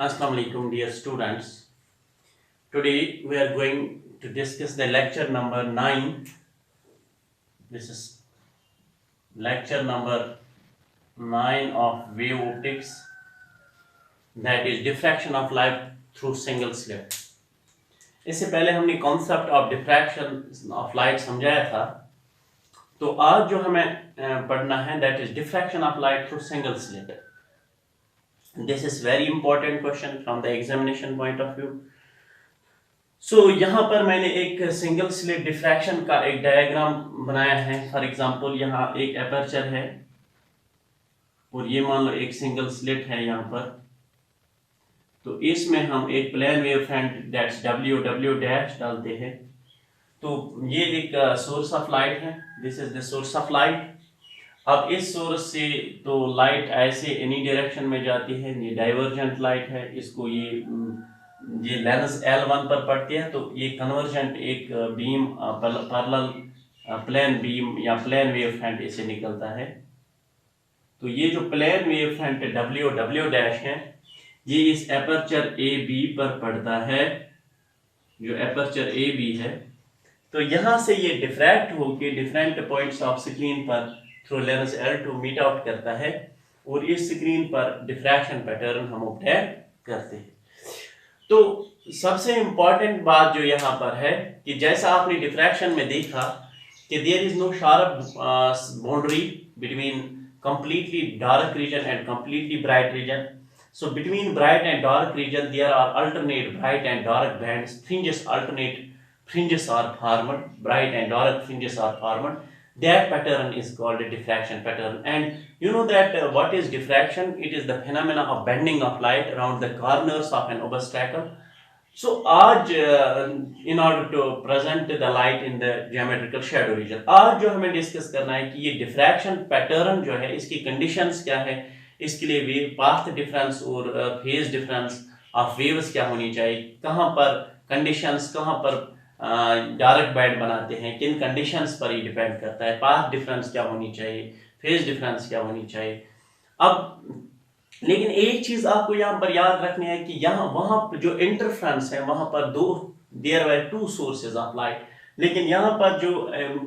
Assalamu alaikum, dear students. Today we are going to discuss the lecture number 9. This is lecture number 9 of wave optics, that is diffraction of light through single slit. इससे पहले हमने concept of diffraction of light समझाया था। तो आज जो हमें पढ़ना है that is diffraction of light through single slit. This is very important question from the examination point of view. So यहाँ पर मैंने एक सिंगल स्लिट डिफ्रैक्शन का एक डायग्राम बनाया है। फॉर एग्जांपल यहाँ एक एपर्चर है और ये मान लो एक सिंगल स्लिट है यहाँ पर। तो इसमें हम एक plane wave front that's W dash डालते हैं। तो ये एक सोर्स ऑफ लाइट है, this is the source of light. अब इस सोर्स से तो लाइट ऐसे एनी डायरेक्शन में जाती है, ये डाइवर्जेंट लाइट है। इसको ये लेंस L1 पर पड़ती है, तो ये कन्वर्जेंट एक बीम पैरेलल प्लेन बीम या प्लेन वेव फ्रंट इससे निकलता है। तो ये जो plane wave front W dash है ये इस एपर्चर AB पर पड़ता है, जो एपर्चर AB है। तो यहाँ से ये डिफ्रैक्ट होकर डिफरेंट पॉइंट्स ऑफ स्क्रीन पर through lens L2 meet out करता है और इस स्क्रीन पर डिफ्रैक्शन पैटर्न हम ऑब्जर्व करते हैं। तो सबसे इंपॉर्टेंट बात जो यहाँ पर है कि जैसा आपने डिफ्रैक्शन में देखा कि there is no sharp boundary between completely dark region and completely bright region. So between bright and dark region there are alternate bright and dark bands, alternate fringes are formed, bright and dark fringes are formed. That pattern is called a diffraction pattern. And you know that what is diffraction? It is the phenomena of bending of light around the corners of an obstacle. So आज in order to present the light in the geometrical shadow region, आज जो हमें discuss करना है कि ये diffraction pattern जो है इसकी conditions क्या है, इसके लिए वेव पाथ डिफरेंस और फेज डिफरेंस ऑफ वेव्स क्या होनी चाहिए, कहाँ पर कंडीशंस, कहाँ पर डार्क बैंड बनाते हैं, किन कंडीशंस पर ये डिपेंड करता है, पाथ डिफरेंस क्या होनी चाहिए, फेज डिफरेंस क्या होनी चाहिए। अब लेकिन एक चीज आपको यहाँ पर याद रखनी है कि यहाँ वहाँ जो इंटरफ्रेंस है वहाँ पर there were two sources of light, लेकिन यहाँ पर जो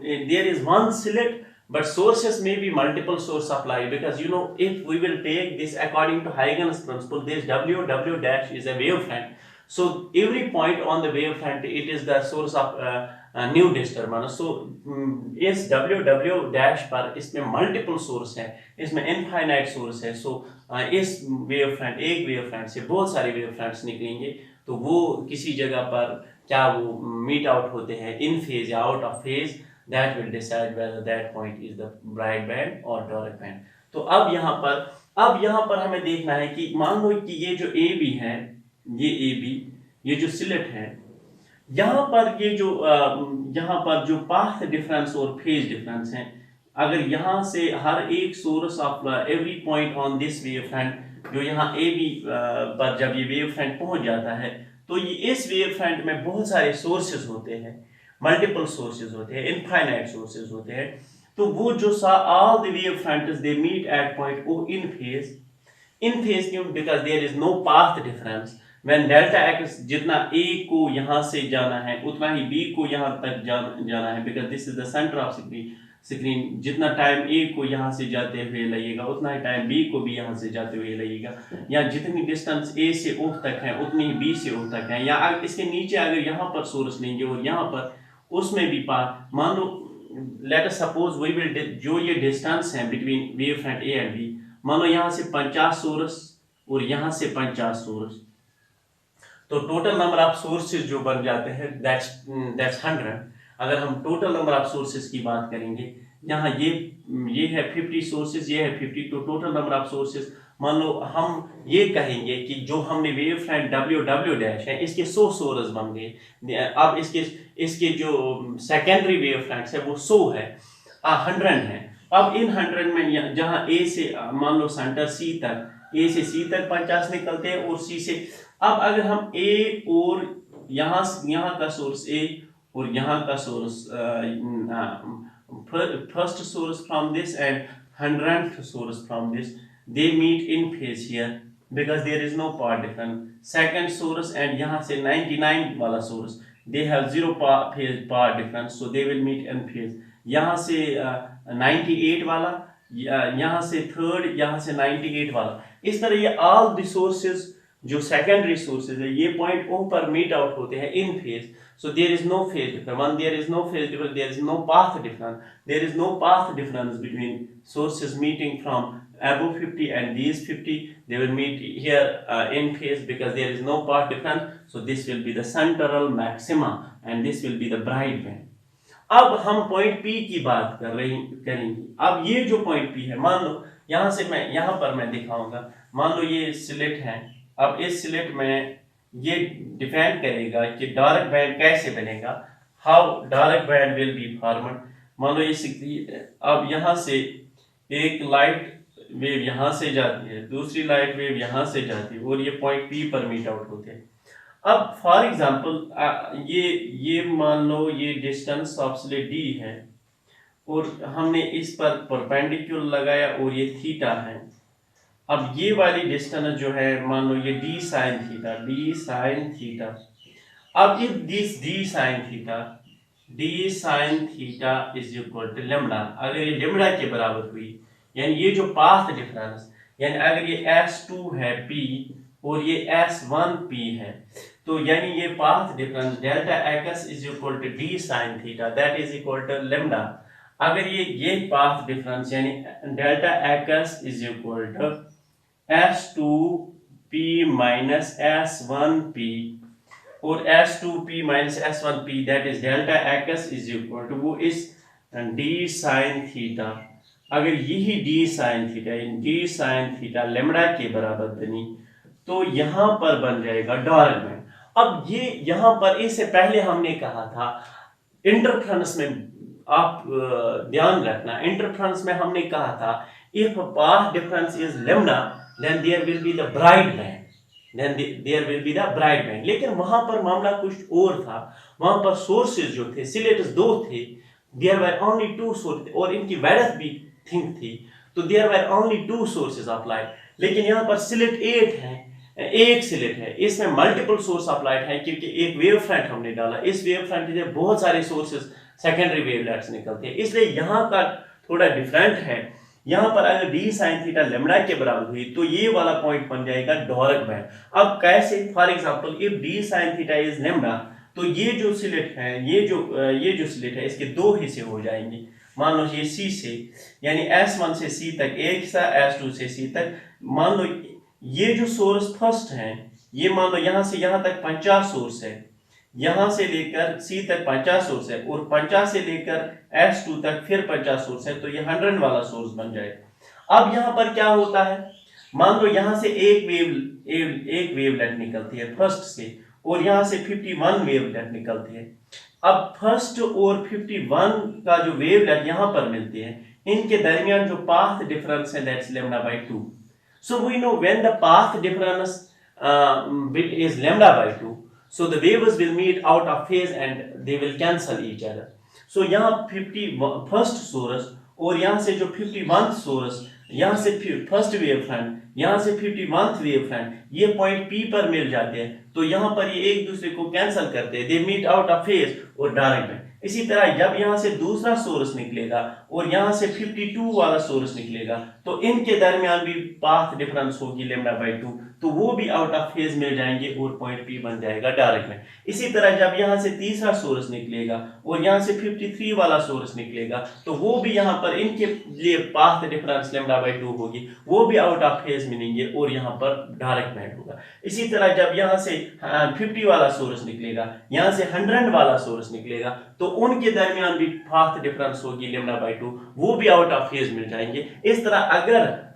there is one slit but sources may be multiple source of light, because you know if we will take this according to Huygens principle, this W dash is a wavefront. So every point on the wavefront it is the source of new disturbance. So इस W dash पर इसमें multiple source है, इसमें infinite source है। So इस wavefront एक wavefront से बहुत सारे wavefronts निकलेंगे, तो वो किसी जगह पर क्या वो meet out होते हैं in phase या out of phase, that will decide whether that point is the bright band or dark band. तो अब यहाँ पर हमें देखना है कि मान लो कि ये जो AB है, ये AB, ये जो स्लिट है, यहाँ पर जो पाथ डिफरेंस और फेज डिफरेंस है, अगर यहाँ से हर एक source of every point on this wave front, जो यहाँ AB पर जब ये वेव फ्रंट पहुंच जाता है, तो ये इस वेव फ्रंट में बहुत सारे सोर्सेज होते हैं, मल्टीपल सोर्सेज होते हैं, इनफाइनाइट सोर्सेज होते हैं। तो वो जो all the wave fronts they meet at point O in phase क्यों? Because there is no path difference. When delta x जितना A को यहाँ से जाना है उतना ही B को यहाँ तक जाना है, because this is the centre of screen. जितना टाइम A को यहाँ से जाते हुए लगेगा उतना ही टाइम B को भी यहाँ से जाते हुए लगेगा, या जितनी डिस्टेंस A से O तक है उतनी ही B से O तक है। या इसके नीचे अगर यहाँ पर सोर्स लेंगे और यहाँ पर उसमें भी पाथ, मान लो let us suppose we will, जो ये डिस्टेंस है between wave front A and B, मान लो यहाँ से 50 सोर्स और यहाँ से 50 सोर्स, तो टोटल नंबर ऑफ सोर्सेज जो बन जाते हैं दैट्स 100। अगर हम टोटल नंबर ऑफ सोर्सेज की बात करेंगे, यहाँ ये है 50 सोर्सेज, ये है 50, तो टोटल नंबर ऑफ सोर्सेज मान लो हम ये कहेंगे कि जो हमने वेव फ्रंट W डैश है इसके 100 सोर्स बन गए। अब इसके जो सेकेंडरी वेव फ्रंट्स है वो 100 है, 100 है। अब इन 100 में जहाँ A से मान लो सेंटर C तक, A से C तक 50 निकलते हैं और C से, अब अगर हम A और यहाँ का सोर्स A और यहाँ का source first source from this and 100th source from this, they meet in phase here, because there is no path difference. Second source and यहाँ से 99 वाला source, they have zero phase path difference, so they will meet in phase. यहाँ से 98 वाला, यहाँ से third, यहाँ से 98 वाला, इस तरह ये all the sources जो secondary sources है ये point O पर meet out होते हैं in phase. So there is no phase difference. When there is no phase difference, there is no path difference. There is no path difference between sources meeting from above 50 and these 50. They will meet here in phase because there is no path difference. So this will be the central maxima and this will be the bright band. अब हम point P की बात करेंगे. अब ये जो point P है, मान लो यहाँ से मैं यहाँ पर मैं दिखाऊंगा. मान लो ये स्लिट है. अब इस स्लिट में ये डिफाइन करेगा कि डार्क बैंड कैसे बनेगा, how dark band will be formed. मान लो ये अब यहाँ से एक लाइट वेव यहाँ से जाती है, दूसरी लाइट वेव यहाँ से जाती है और ये पॉइंट P पर मीट आउट होते हैं. अब फॉर एग्जांपल ये मान लो ये डिस्टेंस ऑफ स्लिट D है और हमने इस पर परपेंडिकुलर लगाया और ये थीटा है. अब ये वाली डिस्टेंस जो है मान लो ये d sin थीटा. अब if this d sin theta is equal to lambda, अगर ये लेम्डा के बराबर हुई, यानी ये जो पाथ डिफरेंस, यानी अगर ये S2 है P और ये S1 P है, तो यानी ये path difference delta x is equal to d sin theta, that is equal to lambda. अगर ये पाथ डिफरेंस यानी delta x is equal to S2P minus S1P और S2P minus S1P that is delta x is equal to वो इस d sin theta, अगर यही d sin theta lambda के बराबर बनी तो यहाँ पर बन जाएगा डार्क बैंड. अब ये यहाँ पर इससे पहले हमने कहा था इंटरफेरेंस में आप ध्यान रखना, इंटरफेरेंस में हमने कहा था if path difference is lambda then there will be the bright band, लेकिन वहां पर मामला कुछ और था. वहां पर सोर्सेज जो थे सिलेट्स दो थे, there were only two sources और इनकी वेडथ भी थिंक थी, तो there were only two sources applied. लेकिन यहाँ पर सिलेट 8 है, एक सिलेट है, इसमें मल्टीपल सोर्स अप्लाइड है क्योंकि एक वेव फ्रंट हमने डाला. इस वेव फ्रंट से बहुत सारे सोर्सेज सेकेंडरी वेवलेट्स निकलते हैं, इसलिए यहाँ का थोड़ा डिफरेंट है. यहाँ पर अगर d sin थीटा लेम्डा के बराबर हुई तो ये वाला पॉइंट बन जाएगा डार्क बैंड. अब कैसे, for example if d sin theta is lambda, तो ये जो स्लिट है ये जो स्लिट है इसके दो हिस्से हो जाएंगे. मान लो ये C से यानी S1 से C तक एक हिस्सा, S2 से C तक. मान लो ये जो सोर्स फर्स्ट है ये मान लो यहाँ से यहाँ तक 50 सोर्स है, यहाँ से लेकर C तक 50 सोर्स है और 50 से लेकर S2 तक फिर 50 सोर्स है, तो ये 100 वाला सोर्स बन जाएगा. अब यहाँ पर क्या होता है, मान लो यहाँ से एक वेवलेट निकलती है फर्स्ट से और यहाँ से 51 वेवलेट निकलती है. अब फर्स्ट और 51 का जो वेवलेट यहाँ पर मिलते हैं इनके दरमियान जो पाथ डिफरेंस है that's lambda by 2. So we know when the path difference is lambda by 2, so the waves will meet out of phase and they will cancel each other. So यहाँ 51st source और यहाँ से जो 51th source, यहाँ से first wave front, यहाँ से 51th wave front, ये पॉइंट P पर मिल जाते हैं, तो यहाँ पर ये एक दूसरे को कैंसिल करते हैं, they meet out of phase और डायरेक्ट में. इसी तरह जब यहाँ से दूसरा सोर्स निकलेगा और यहाँ से 52 वाला सोर्स निकलेगा तो इनके दरमियान भी पाथ डिफरेंस होगी लैम्डा बाय 2, तो वो भी आउट ऑफ फेज मिल जाएंगे और पॉइंट P बन जाएगा डायरेक्ट में. इसी तरह जब यहाँ से तीसरा सोर्स निकलेगा और यहाँ से 53 वाला सोर्स निकलेगा तो वो भी यहाँ पर इनके लिए पाथ डिफरेंस लैम्डा बाय 2 होगी, वो भी आउट ऑफ फेज मिलेंगे और यहाँ पर डायरेक्ट बैंड होगा. इसी तरह जब यहाँ से 50 वाला सोर्स निकलेगा, यहाँ से 100 वाला सोर्स निकलेगा तो उनके दरमियान भी पाथ डिफरेंस होगी लैम्डा बाय 2, वो भी आउट ऑफ फेज मिल जाएंगे. इस तरह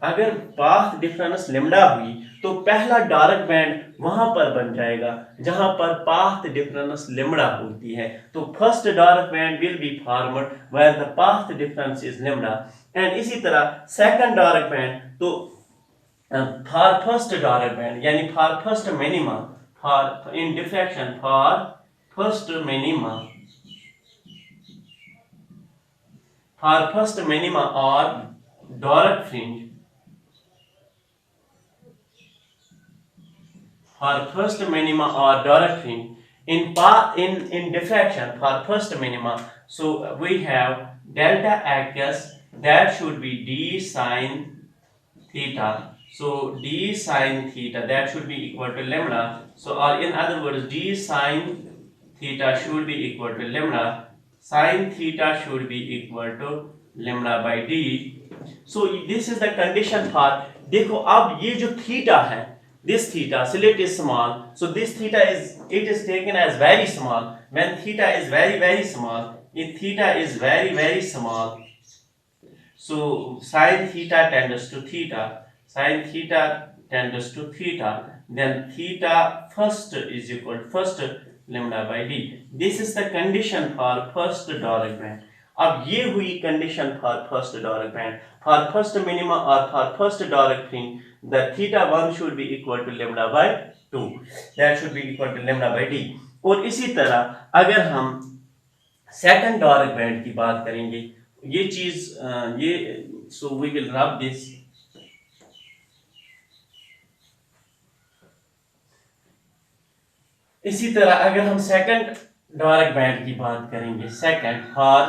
अगर पाथ डिफरेंस लैम्डा हुई तो पहला डार्क बैंड वहां पर बन जाएगा जहां पर पाथ डिफरेंस लैम्डा होती है. तो first dark band will be formed where the path difference is lambda. And इसी तरह सेकंड डार्क बैंड, तो फॉर फर्स्ट डार्क बैंड यानी for first minima, for in diffraction for first minima, for first minima or dark fringe, for first minima or direct fringe. In diffraction for first minima, so we have delta x, that should be d sine theta. So d sine theta, that should be equal to lambda. So or in other words, d sine theta should be equal to lambda. Sine theta should be equal to lambda by d. So this is the condition for, देखो अब ये जो theta है, this theta, slit is small, so this theta is taken as very small. When theta is very small, if theta is very small, so sin theta tends to theta, sin theta tends to theta, then theta first is equal to first lambda by d. This is the condition for first Dirac band. अब ये हुई condition for first Dirac band. For first minima or for first Dirac fringe, the theta 1 should be equal to lambda by 2. That should be equal to lambda by d. और इसी तरह अगर हम second Dirac band की बात करेंगे, ये चीज ये so we will rub this. इसी तरह अगर हम सेकंड Dirac band की बात करेंगे, second for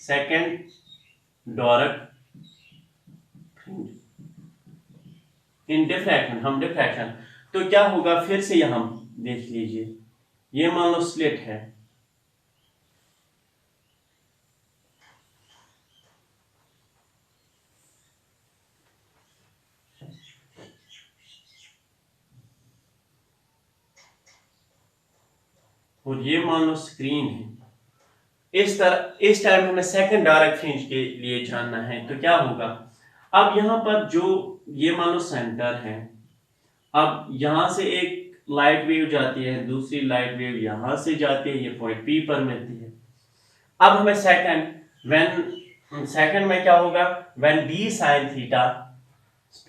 second Dirac in diffraction, हम डिफ्रैक्शन, तो क्या होगा फिर से यहां देख लीजिए, ये मान लो स्लिट है, और ये मान लो स्क्रीन है। इस तरह इस टाइम हमें सेकंड Dirac फ्रिंज के लिए जानना है, तो क्या होगा, अब यहाँ पर जो ये मान लो सेंटर है, अब यहाँ से एक लाइट वेव जाती है, दूसरी लाइट वेव यहाँ से जाती है, ये पॉइंट P पर मिलती है। अब हमें सेकंड में क्या होगा, when d sin theta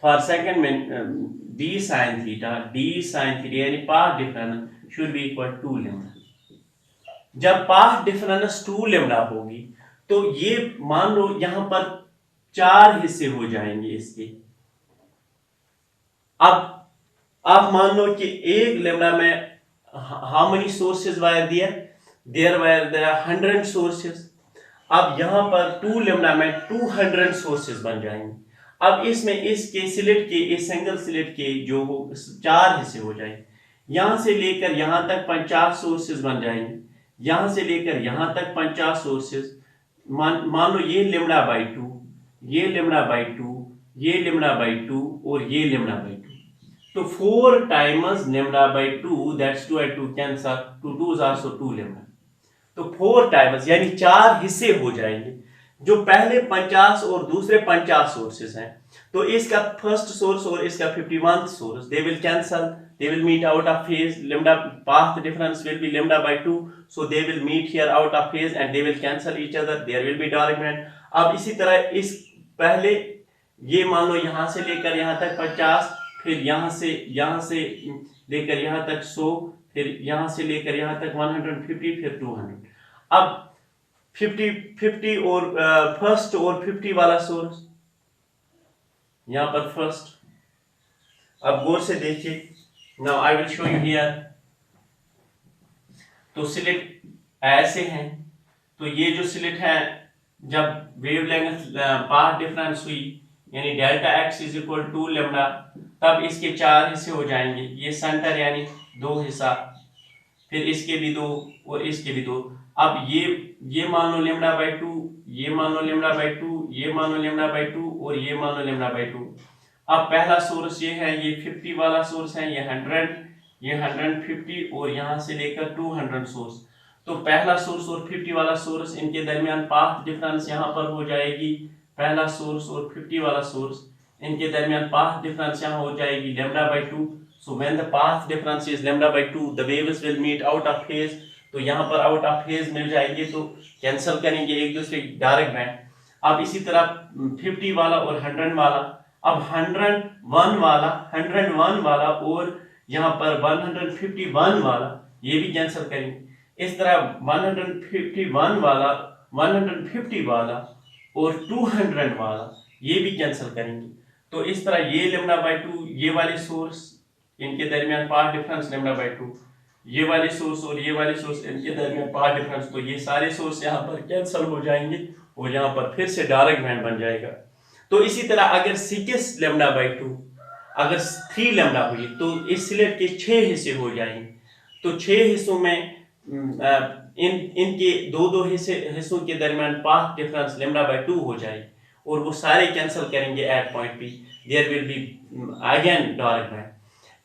for second में d sin theta यानी path difference should be equal to lambda। जब पाथ डिफरेंस 2 लैम्डा होगी तो ये मान लो यहां पर 4 हिस्से हो जाएंगे इसके। अब आप मान लो कि 1 लैम्डा में how many sources were there are 100 sources. अब यहां पर 2 लैम्डा में 200 सोर्सेज बन जाएंगे। अब इसमें इसके स्लिट के, इस सिंगल स्लिट के जो 4 हिस्से हो जाएंगे, यहां से लेकर यहां तक 50 सोर्सेज बन जाएंगे, यहां से लेकर यहां तक 50 सोर्सेज। मान लो ये लैम्डा बाई 2, ये लैम्डा बाई 2, ये लैम्डा बाई 2 और ये लैम्डा बाई 2, तो 4 times lambda by 2, that's 2 and 2 cancel, 2 2s are so 2 lambda, तो 4 टाइम्स यानी 4 हिस्से हो जाएंगे। जो पहले 50 और दूसरे 50 सोर्सेज हैं, तो इसका फर्स्ट सोर्स और इसका 51th source, they will cancel, they will meet out of phase, lambda path difference will be lambda by 2, so they will meet here out of phase and they will cancel each other, there will be Dirac band। अब इसी तरह इस पहले ये मान लो यहां से लेकर यहां तक 50, फिर यहां से लेकर यहां तक 100, फिर यहां से लेकर यहां तक 150, फिर 200। अब 50 और फर्स्ट और 50 वाला सोर्स यहां पर फर्स्ट। अब गौर से देखिए, now I will show you here। तो स्लिट ऐसे हैं, तो ये जो स्लिट है, जब वेवलेंथ पाथ डिफरेंस हुई यानी delta x is equal to lambda, तब इसके 4 हिस्से हो जाएंगे। ये सेंटर यानी 2 हिस्सा, फिर इसके भी 2 और इसके भी 2। अब ये मान लो लैम्डा बाई 2, ये मान लो लैम्डा बाई 2, ये मान लो लैम्डा बाई 2 और ये मान लो लैम्डा बाई 2। अब पहला सोर्स ये है, ये 50 वाला सोर्स है, ये 100, ये 150 और यहां से लेकर 200 सोर्स। तो पहला सोर्स और 50 वाला सोर्स, इनके दरमियान पाथ डिफरेंस यहां पर हो जाएगी। पहला सोर्स और 50 वाला सोर्स, इनके दरमियान पाथ डिफरेंस यहां हो जाएगी lambda by 2। So when the path difference is lambda by 2, the waves will meet out of phase. तो यहां पर आउट ऑफ फेज मिल जाएंगे, तो कैंसिल करेंगे एक दूसरे डायरेक्ट बैंड। अब इसी तरह 50 वाला और 100 वाला, अब 101 वाला और यहाँ पर 151 वाला, ये भी कैंसिल करेंगे। इस तरह 151 वाला, 150 वाला और 200 वाला, ये भी कैंसिल करेंगे। तो इस तरह ये लैम्डा बाई 2 ये वाले सोर्स इनके दरमियान पाथ डिफरेंस लेमडा बाई 2, ये वाले सोर्स और ये वाले सोर्स इनके दरमियान पाथ डिफरेंस, तो ये सारे सोर्स यहाँ पर कैंसिल हो जाएंगे और यहाँ पर फिर से डायरेक्ट बैंड बन जाएगा। तो इसी तरह अगर 6 लेमडा बाई 2 अगर 3 लेमडा हुई तो इस स्लिट के 6 हिस्से हो जाएंगे। तो 6 हिस्सों में इनके दो हिस्सों के दरमियान पाथ डिफरेंस लेमडा बाई 2 हो जाएगी और वो सारे कैंसिल करेंगे at point P, there will be again direct band.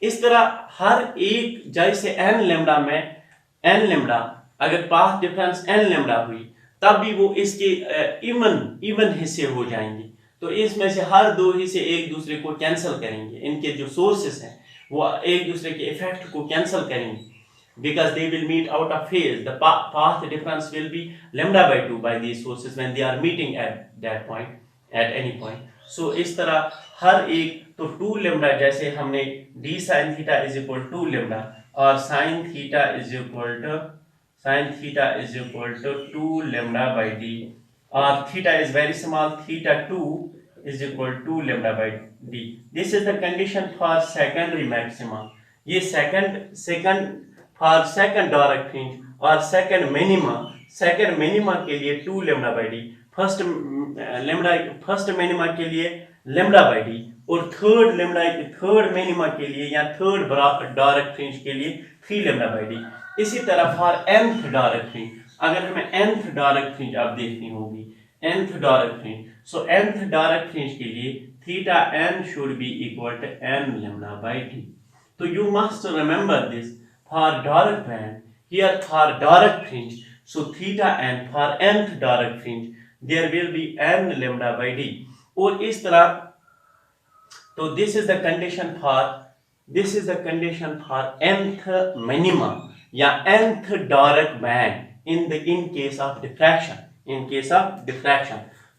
इस तरह हर एक, जैसे n लेमडा में n लेमडा अगर पाथ डिफरेंस n लेमडा हुई तब भी वो इसके इवन हिस्से हो जाएंगे। तो इसमें से हर दो हिस्से एक दूसरे को कैंसिल करेंगे, इनके जो सोर्सेस हैं वो एक दूसरे के इफेक्ट को कैंसिल करेंगे, because they will meet out of phase. The path difference will be lambda by 2 by these sources when they are meeting at that point, at any point. So इस तरह हर एक, तो 2 लेमडा जैसे हमने d sin theta is equal to 2 lambda और sin theta is equal to 2 lambda by d और theta is very small, theta 2 is equal to lambda by d. This is the condition for secondary maxima. ये second for second direct fringe और second minima के लिए 2 lambda by d, first minima के लिए lambda by d और third minima के लिए या third direct fringe के लिए 3 lambda by d। इसी तरह for nth direct fringe, अगर हमें nth direct fringe अब देखनी होगी, nth direct fringe, so nth direct fringe के लिए theta n should be equal to n lambda by d. So you must remember this for direct band, here for direct fringe, so theta n for nth direct fringe there will be n lambda by d और इस तरह, तो this is the condition for nth minima या nth direct band in case of diffraction।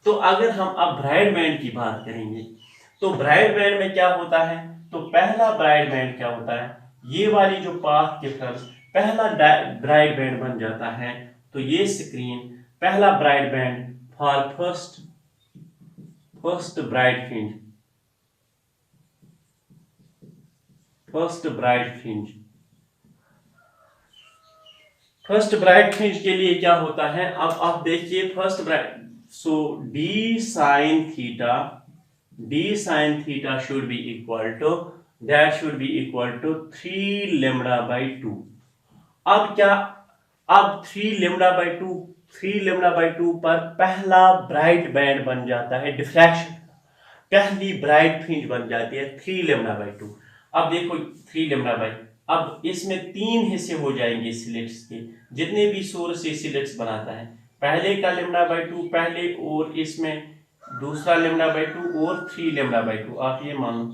तो अगर हम अब bright band की बात करेंगे तो ब्राइट बैंड में क्या होता है, तो पहला ब्राइट बैंड क्या होता है, ये वाली जो पाथ डिफरेंस पहला ब्राइट बैंड बन जाता है। तो ये स्क्रीन पहला bright band for first bright fringe के लिए क्या होता है, अब आप देखिए first bright, so d sin theta should be equal to 3 lambda by 2। अब क्या, अब 3 lambda by 2 पर पहला ब्राइट बैंड बन जाता है डिफ्रैक्शन, पहली ब्राइट फ्रिंज बन जाती है 3 lambda by 2। अब देखो 3 lambda by, अब इसमें 3 हिस्से हो जाएंगे स्लिट्स के, जितने भी सोर्स से स्लिट्स बनाता है, पहले का lambda by 2 पहले और इसमें दूसरा lambda by 2 और 3 lambda by 2, आप ये मान लो,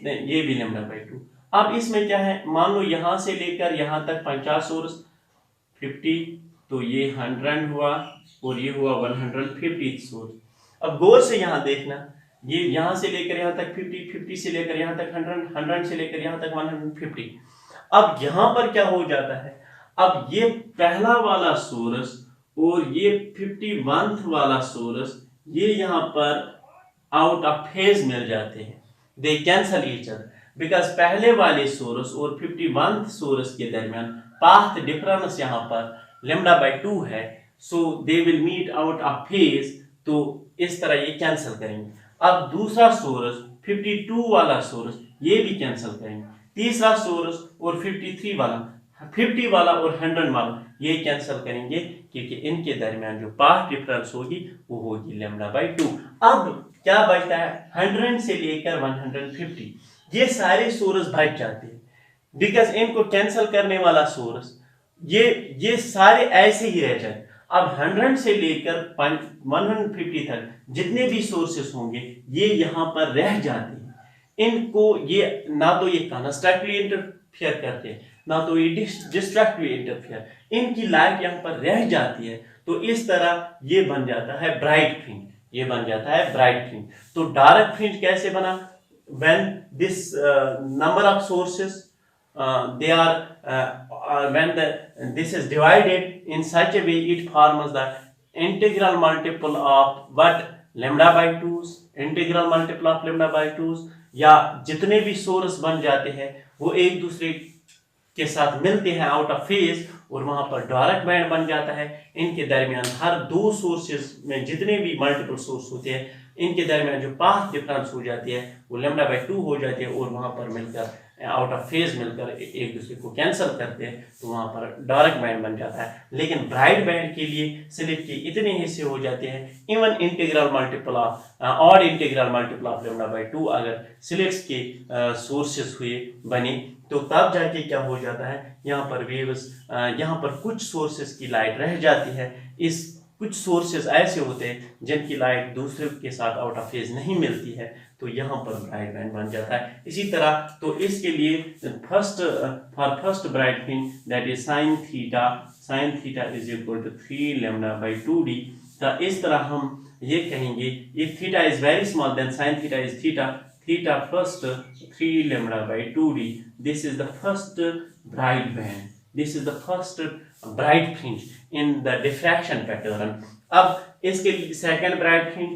ये भी lambda by 2। अब इसमें क्या है, मान लो यहां से लेकर यहां तक 50 सोर्स 50, तो ये 100 हुआ और ये हुआ 150 सोर्स। अब गौर से यहां देखना, ये यहां से लेकर यहां तक 50 से लेकर यहां तक 100 से लेकर यहां तक 150। अब यहां पर क्या हो जाता है, अब ये पहला वाला सोर्स और ये 51th वाला सोर्स ये यहाँ पर आउट ऑफ फेज मिल जाते हैं, दे कैंसल ईच अदर, बिकॉज पहले वाले सोर्स और 51th सोर्स के दरमियान पाथ डिफरेंस यहाँ पर lambda by 2 है, so they will meet out of phase, तो इस तरह ये कैंसिल करेंगे। अब दूसरा सोर्स 52 वाला सोर्स ये भी कैंसिल करेंगे, तीसरा सोर्स और 53 वाला, 50 वाला और 100 वाला ये कैंसिल करेंगे, क्योंकि इनके दरमियान जो पाथ डिफरेंस होगी वो होगी lambda by 2। अब क्या बचता है, 100 से लेकर 150 ये सारे सोर्स बच जाते हैं, बिकॉज इनको कैंसिल करने वाला सोर्स ये सारे ऐसे ही रह जाए। अब 100 से लेकर 150 तक जितने भी सोर्सेस होंगे ये यहाँ पर रह जाते हैं, इनको ये ना तो ये कंस्ट्रक्टिवली इंटरफेयर करते हैं ना तो ये डिस्ट्रक्टिवली इंटरफेयर, इनकी लाइफ यहाँ पर रह जाती है। तो इस तरह ये बन जाता है ब्राइट फ्रिंज, ये बन जाता है ब्राइट फ्रिंज। तो डार्क फ्रिंज कैसे बना, when this number of sources they are when this is divided in such a way it forms the integral multiple of what, lambda by 2's, integral multiple of lambda by 2's या जितने भी source बन जाते हैं वो एक दूसरे के साथ मिलते हैं आउट ऑफ फेज और वहां पर डार्क बैंड बन जाता है। इनके दरमियान हर दो सोर्सेज में जितने भी मल्टीपल सोर्स होते हैं इनके दरमियान जो पाथ डिफरेंस हो जाती है वो λ/2 हो जाती है और वहां पर मिलकर आउट ऑफ फेज मिलकर एक दूसरे को कैंसिल करते हैं तो वहां पर डार्क बैंड बन जाता है। लेकिन ब्राइट बैंड के लिए स्लिट के इतने हिस्से हो जाते हैं even integral multiple odd integral multiple of λ/2 अगर स्लिट्स के सोर्सेस हुए बने तो तब जाके क्या हो जाता है यहाँ पर वेव्स यहाँ पर कुछ सोर्सेस की लाइट रह जाती है। इस कुछ सोर्सेस ऐसे होते हैं जिनकी लाइट दूसरे के साथ आउट ऑफ फेज नहीं मिलती है तो यहाँ पर ब्राइट बैंड बन जाता है। इसी तरह तो इसके लिए first bright fringe that is sin theta is equal to 3 λ/2d। तो इस तरह हम ये कहेंगे if theta is very small then sin theta is theta first 3 λ/2d। This is the first bright band, this is the first bright fringe in the diffraction pattern। अब इसके second bright fringe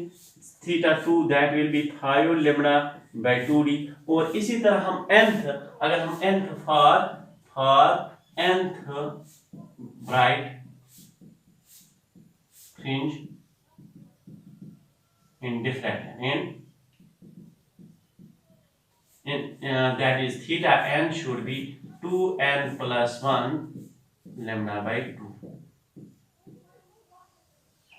θ2 that will be 5 λ/2d। और इसी तरह हम nth अगर हम nth for nth bright fringe in diffraction that is theta n should be 2n plus 1 λ/2,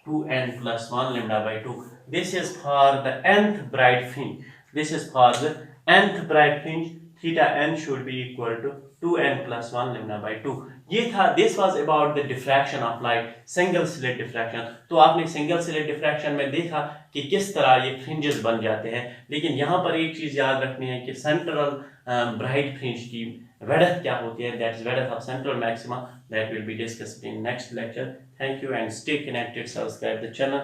2n plus 1 λ/2। This is for the nth bright fringe, this is for the nth bright fringe theta n should be equal to 2n plus 1 λ/2। ये था this was about the diffraction of light, single slit diffraction। तो आपने single slit diffraction में देखा कि किस तरह ये फ्रिंजेस बन जाते हैं। लेकिन यहाँ पर एक चीज याद रखनी है कि सेंट्रल ब्राइट फ्रिंज की width क्या होती है, that is width of central maxima, that will be discussed in next lecture। Thank you and stay connected, subscribe the channel।